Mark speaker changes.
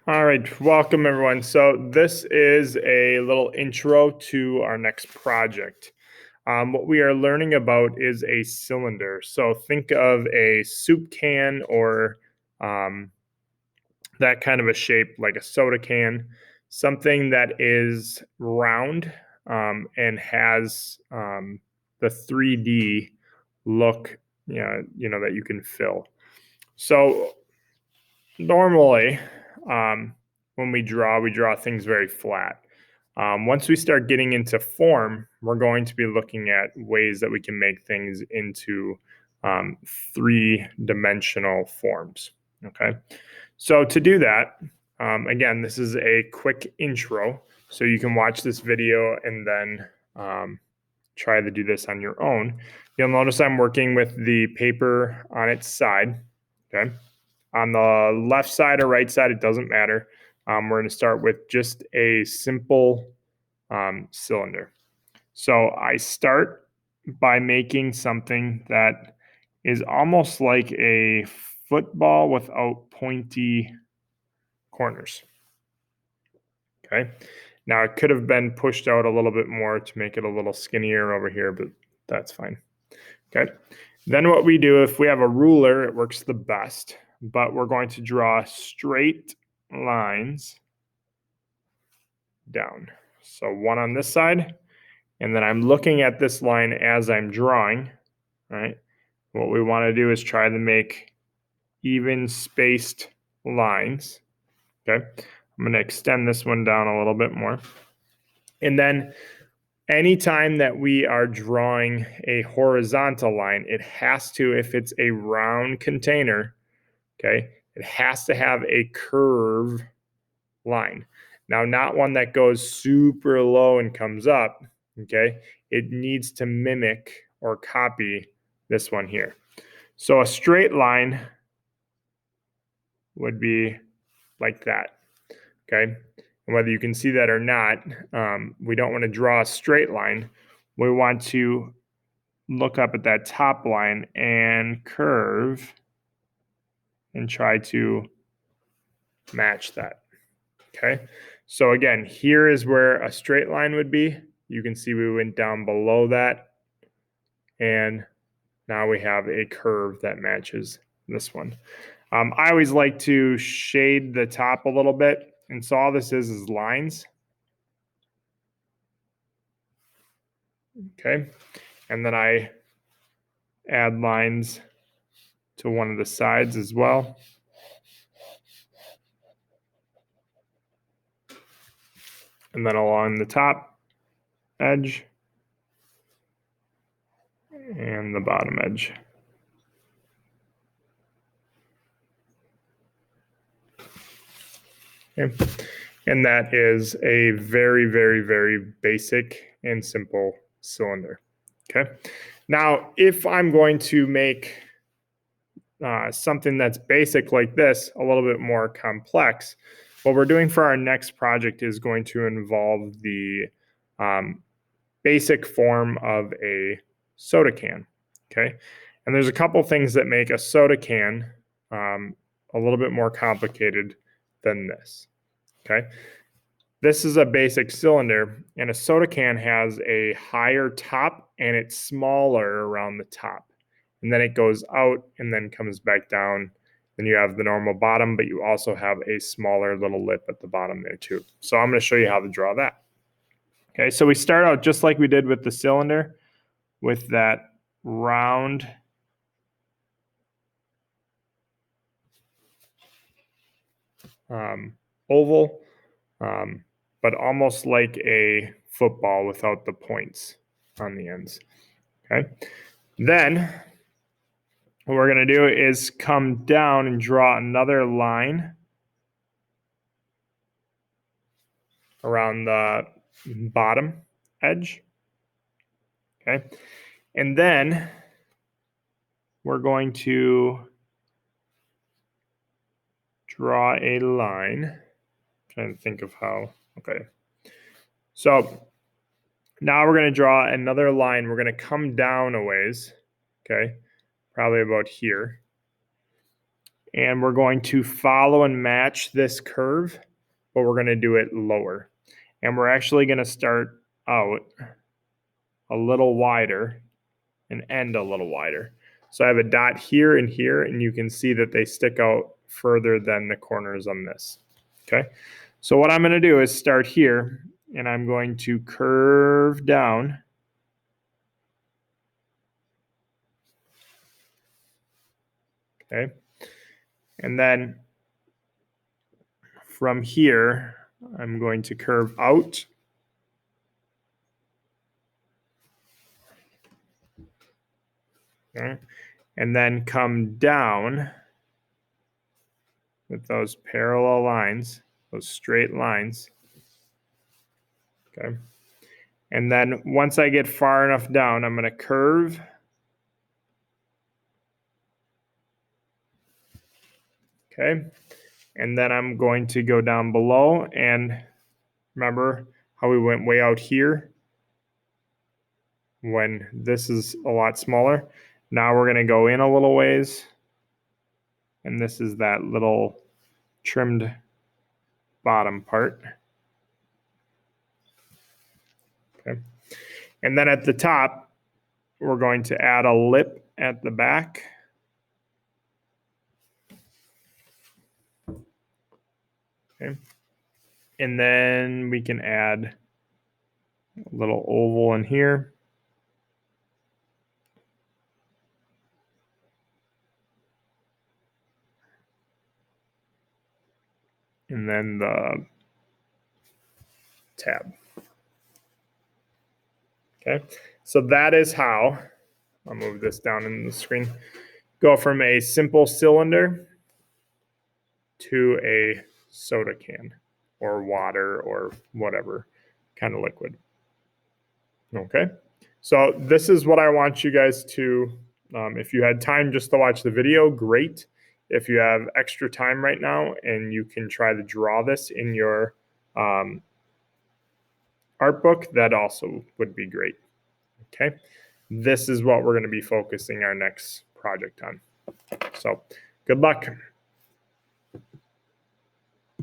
Speaker 1: All right, welcome everyone. So this is a little intro to our next project. What we are learning about is a cylinder. So think of a soup can or um, that kind of a shape, like a soda can, something that is round and has the 3D look, that you can fill. So normally, when we draw things very flat. Once we start getting into form, we're going to be looking at ways that we can make things into three-dimensional forms. Okay, so to do that, again, this is a quick intro, so you can watch this video and then try to do this on your own. You'll notice I'm working with the paper on its side. Okay. On the left side or right side, it doesn't matter. We're going to start with just a simple cylinder. So I start by making something that is almost like a football without pointy corners. Okay. Now it could have been pushed out a little bit more to make it a little skinnier over here, but that's fine. Okay. Then what we do, if we have a ruler, it works the best, but we're going to draw straight lines down. So one on this side, and then I'm looking at this line as I'm drawing, right? What we want to do is try to make even spaced lines. Okay. I'm going to extend this one down a little bit more. And then anytime that we are drawing a horizontal line, it has to, if it's a round container, okay, it has to have a curve line. Now, not one that goes super low and comes up, okay? It needs to mimic or copy this one here. So a straight line would be like that, okay? And whether you can see that or not, we don't want to draw a straight line. We want to look up at that top line and curve and try to match that. Okay. So again, here is where a straight line would be. You can see we went down below that. And now we have a curve that matches this one. I always like to shade the top a little bit. And so all this is lines. Okay. And then I add lines to one of the sides as well. And then along the top edge and the bottom edge. Okay. And that is a very, very, very basic and simple cylinder. Okay. Now, if I'm going to make something that's basic like this a little bit more complex, what we're doing for our next project is going to involve the basic form of a soda can. Okay. And there's a couple things that make a soda can a little bit more complicated than this. Okay. This is a basic cylinder, and a soda can has a higher top and it's smaller around the top. And then it goes out and then comes back down. Then you have the normal bottom, but you also have a smaller little lip at the bottom there too. So I'm going to show you how to draw that. Okay, so we start out just like we did with the cylinder with that round oval, but almost like a football without the points on the ends. Okay. Then what we're going to do is come down and draw another line around the bottom edge. Okay. And then we're going to draw a line. I'm trying to think of how. Okay. So now we're going to draw another line. We're going to come down a ways. Okay. Probably about here. And we're going to follow and match this curve, but we're going to do it lower. And we're actually going to start out a little wider and end a little wider. So I have a dot here and here, and you can see that they stick out further than the corners on this. Okay, so what I'm going to do is start here, and I'm going to curve down. Okay, and then from here, I'm going to curve out. Okay, and then come down with those parallel lines, those straight lines. Okay, and then once I get far enough down, I'm going to curve. Okay, and then I'm going to go down below, and remember how we went way out here when this is a lot smaller. Now we're going to go in a little ways, and this is that little trimmed bottom part. Okay, and then at the top, we're going to add a lip at the back. Okay, and then we can add a little oval in here. And then the tab. Okay, so that is how, I'll move this down in the screen, go from a simple cylinder to a soda can or water or whatever kind of liquid. Okay, so this is what I want you guys to, if you had time just to watch the video, great. If you have extra time right now and you can try to draw this in your art book, that also would be great. Okay, this is what we're going to be focusing our next project on. So good luck.